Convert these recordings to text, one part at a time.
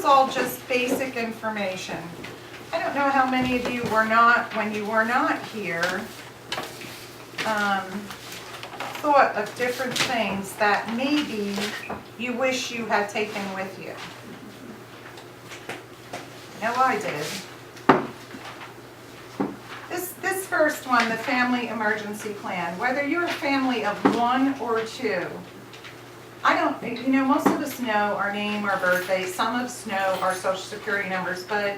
all just basic information. I don't know how many of you were not, when you were not here, thought of different things that maybe you wish you had taken with you. I know I did. This first one, the family emergency plan, whether you're a family of one or two, most of us know our name, our birthday, some of us know our social security numbers, but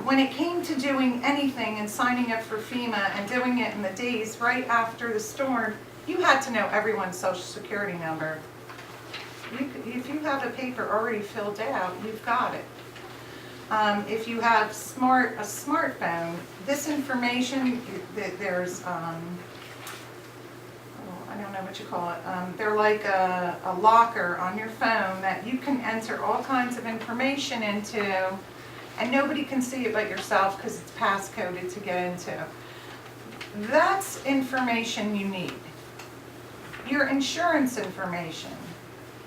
when it came to doing anything and signing up for FEMA and doing it in the days right after the storm, you had to know everyone's social security number. If you have a paper already filled out, you've got it. If you have a smartphone, this information, there's, I don't know what you call it, they're like a locker on your phone that you can enter all kinds of information into, and nobody can see it but yourself because it's passcoded to get into. That's information you need. Your insurance information.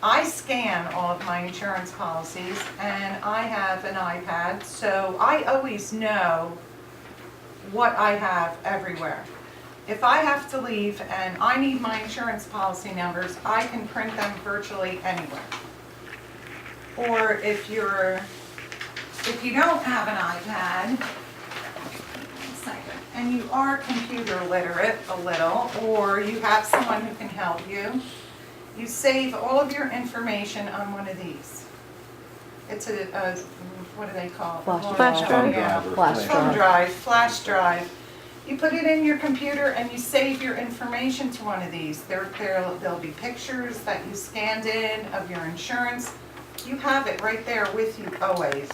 I scan all of my insurance policies, and I have an iPad, so I always know what I have everywhere. If I have to leave and I need my insurance policy numbers, I can print them virtually anywhere. Or if you don't have an iPad, and you are computer literate a little, or you have someone who can help you, you save all of your information on one of these. It's a what do they call it? Flash drive. Yeah. Flash drive. You put it in your computer and you save your information to one of these. There'll be pictures that you scanned in of your insurance. You have it right there with you always.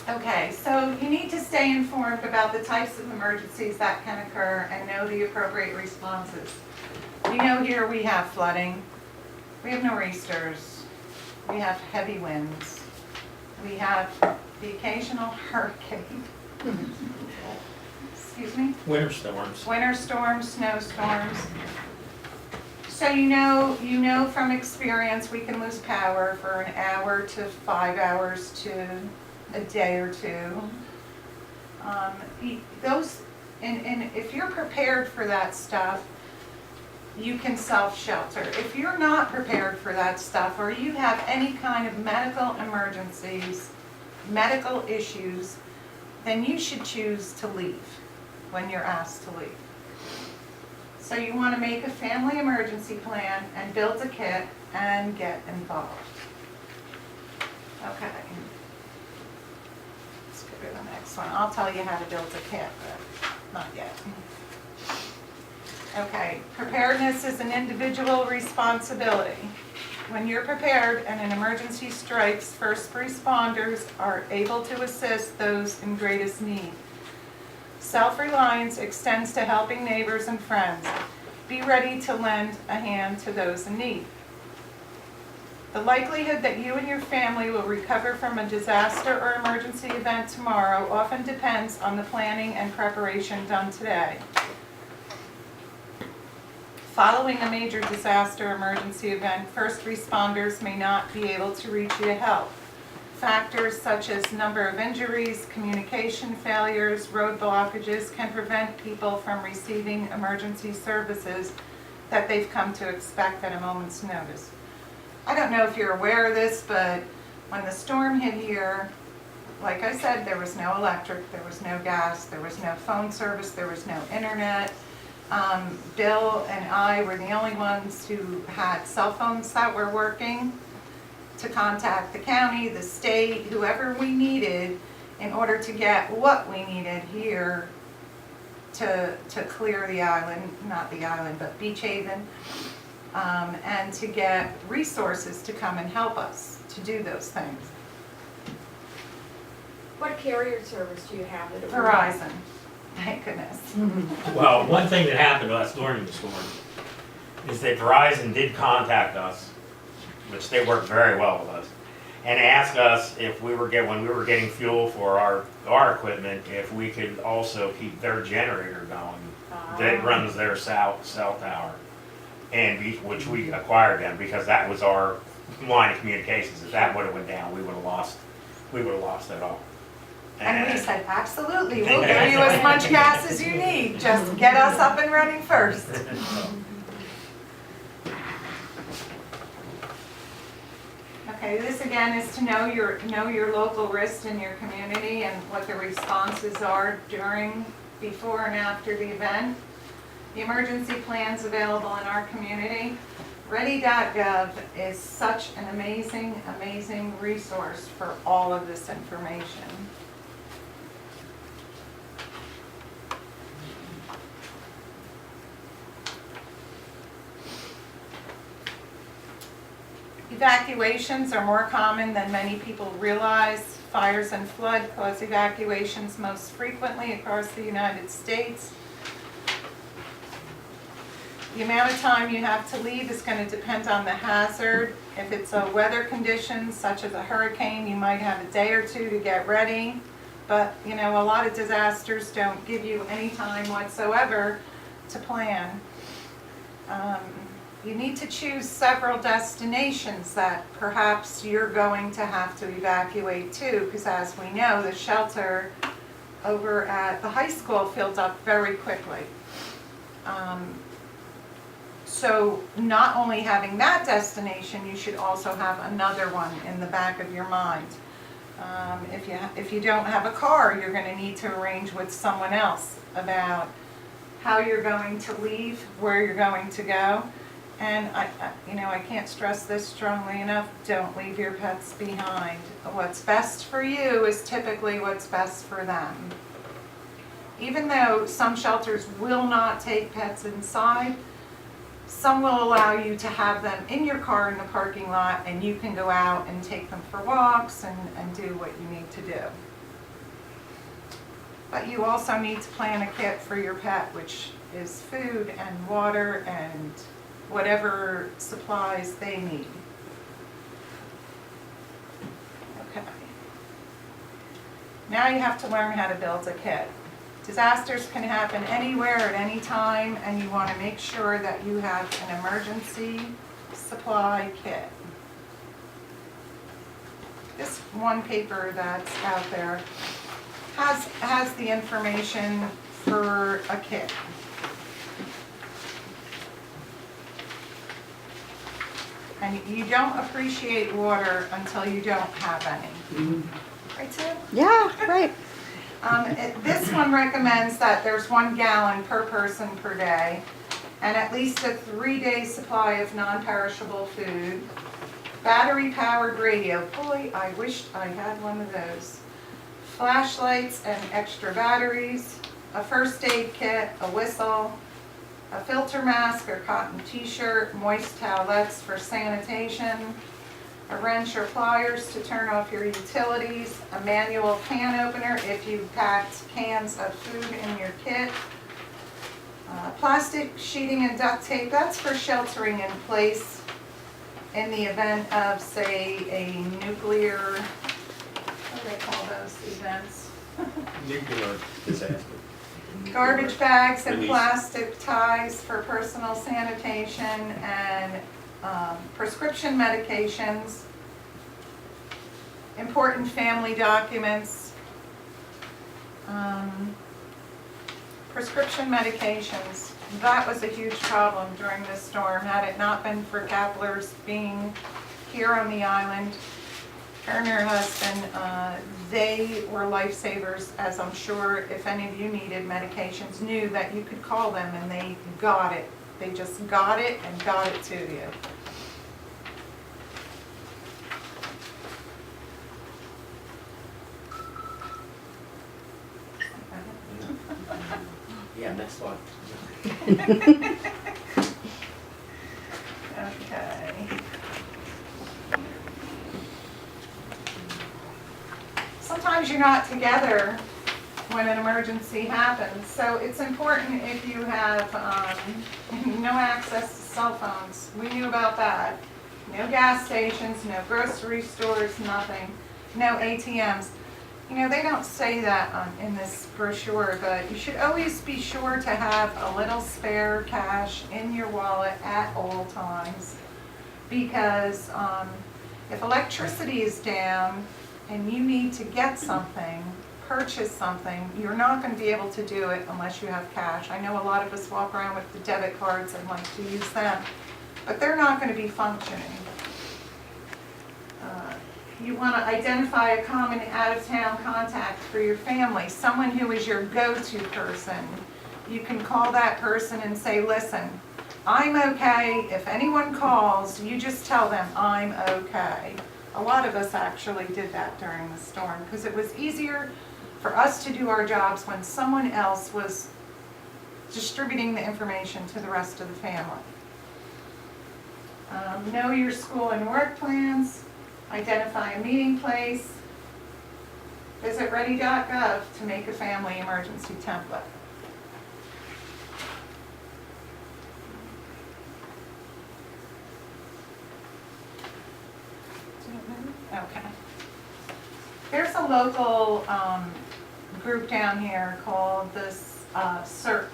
Okay, so you need to stay informed about the types of emergencies that can occur and know the appropriate responses. We know here we have flooding, we have nor'easters, we have heavy winds, we have the occasional hurricane. Excuse me? Winter storms. Winter storms, snowstorms. So you know from experience we can lose power for an hour to 5 hours to a day or two. And if you're prepared for that stuff, you can self-shelter. If you're not prepared for that stuff, or you have any kind of medical emergencies, medical issues, then you should choose to leave when you're asked to leave. So you want to make a family emergency plan and build a kit and get involved. Okay. Let's go to the next one. I'll tell you how to build a kit, but not yet. Okay, preparedness is an individual responsibility. When you're prepared and an emergency strikes, first responders are able to assist those in greatest need. Self-reliance extends to helping neighbors and friends. Be ready to lend a hand to those in need. The likelihood that you and your family will recover from a disaster or emergency event tomorrow often depends on the planning and preparation done today. Following a major disaster emergency event, first responders may not be able to reach you to help. Factors such as number of injuries, communication failures, road blockages can prevent people from receiving emergency services that they've come to expect at a moment's notice. I don't know if you're aware of this, but when the storm hit here, like I said, there was no electric, there was no gas, there was no phone service, there was no internet. Bill and I were the only ones who had cell phones that were working to contact the county, the state, whoever we needed in order to get what we needed here to clear the island, not the island, but Beach Haven, and to get resources to come and help us to do those things. What carrier service do you have? Verizon, thank goodness. Well, one thing that happened to us during the storm is that Verizon did contact us, which they worked very well with us, and asked us if we were when we were getting fuel for our equipment, if we could also keep their generator going that runs their cell tower. which we acquired them because that was our line of communications. If that would have went down, we would have lost it all. And we said, absolutely, we'll give you as much gas as you need, just get us up and running first. Okay, this again is to know your local risks in your community and what the responses are during, before, and after the event. The emergency plans available in our community. Ready.gov is such an amazing, amazing resource for all of this information. Evacuations are more common than many people realize. Fires and flood cause evacuations most frequently across the United States. The amount of time you have to leave is going to depend on the hazard. If it's a weather condition such as a hurricane, you might have a day or two to get ready. But you know, a lot of disasters don't give you any time whatsoever to plan. You need to choose several destinations that perhaps you're going to have to evacuate to, because as we know, the shelter over at the high school filled up very quickly. So not only having that destination, you should also have another one in the back of your mind. If you don't have a car, you're going to need to arrange with someone else about how you're going to leave, where you're going to go. And I can't stress this strongly enough, don't leave your pets behind. What's best for you is typically what's best for them. Even though some shelters will not take pets inside, some will allow you to have them in your car in the parking lot, and you can go out and take them for walks and do what you need to do. But you also need to plan a kit for your pet, which is food and water and whatever supplies they need. Okay. Now you have to learn how to build a kit. Disasters can happen anywhere at any time, and you want to make sure that you have an emergency supply kit. This one paper that's out there has the information for a kit. And you don't appreciate water until you don't have any. Right, Sue? Yeah, right. This one recommends that there's 1 gallon per person per day, and at least a 3-day supply of non-perishable food. Battery-powered radio. Boy, I wished I had one of those. Flashlights and extra batteries. A first aid kit, a whistle, a filter mask or cotton t-shirt, moist towelettes for sanitation, a wrench or pliers to turn off your utilities, a manual can opener if you've packed cans of food in your kit, plastic sheeting and duct tape, that's for sheltering in place in the event of, say, a nuclear, what do they call those events? Nuclear disaster. Garbage bags and Release. plastic ties for personal sanitation and prescription medications, important family documents, prescription medications. That was a huge problem during this storm. Had it not been for Kapplers being here on the island, her and her husband, they were lifesavers, as I'm sure if any of you needed medications, knew that you could call them and they got it. They just got it and got it to you. Yeah, next slide. Okay. Sometimes you're not together when an emergency happens, so it's important if you have no access to cell phones. We knew about that. No gas stations, no grocery stores, nothing. No ATMs. You know, they don't say that in this brochure, but you should always be sure to have a little spare cash in your wallet at all times. Because if electricity is down and you need to get something, purchase something, you're not going to be able to do it unless you have cash. I know a lot of us walk around with the debit cards and like to use them, but they're not going to be functioning. You want to identify a common out-of-town contact for your family, someone who is your go-to person. You can call that person and say, listen, I'm okay. If anyone calls, you just tell them I'm okay. A lot of us actually did that during the storm because it was easier for us to do our jobs when someone else was distributing the information to the rest of the family. Know your school and work plans. Identify a meeting place. Visit ready.gov to make a family emergency template. Okay. There's a local group down here called this Cert.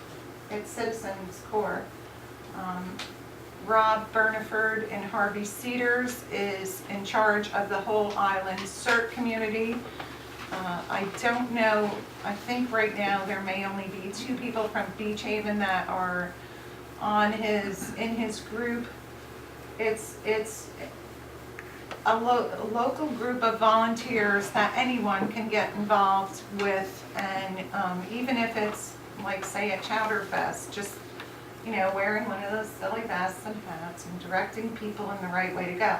It's Citizens Corps. Rob Burniford and Harvey Cedars is in charge of the whole island Cert community. I don't know, I think right now there may only be 2 people from Beach Haven that are in his group. It's a local group of volunteers that anyone can get involved with, and even if it's like, say, a chowder fest, just, you know, wearing one of those silly vests and hats and directing people in the right way to go.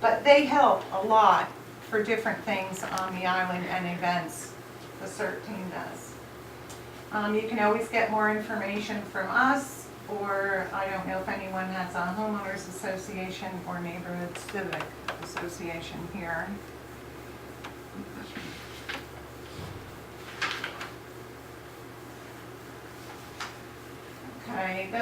But they help a lot for different things on the island and events the CERT team does. You can always get more information from us, or I don't know if anyone has a homeowners association or neighborhood civic association here. Okay.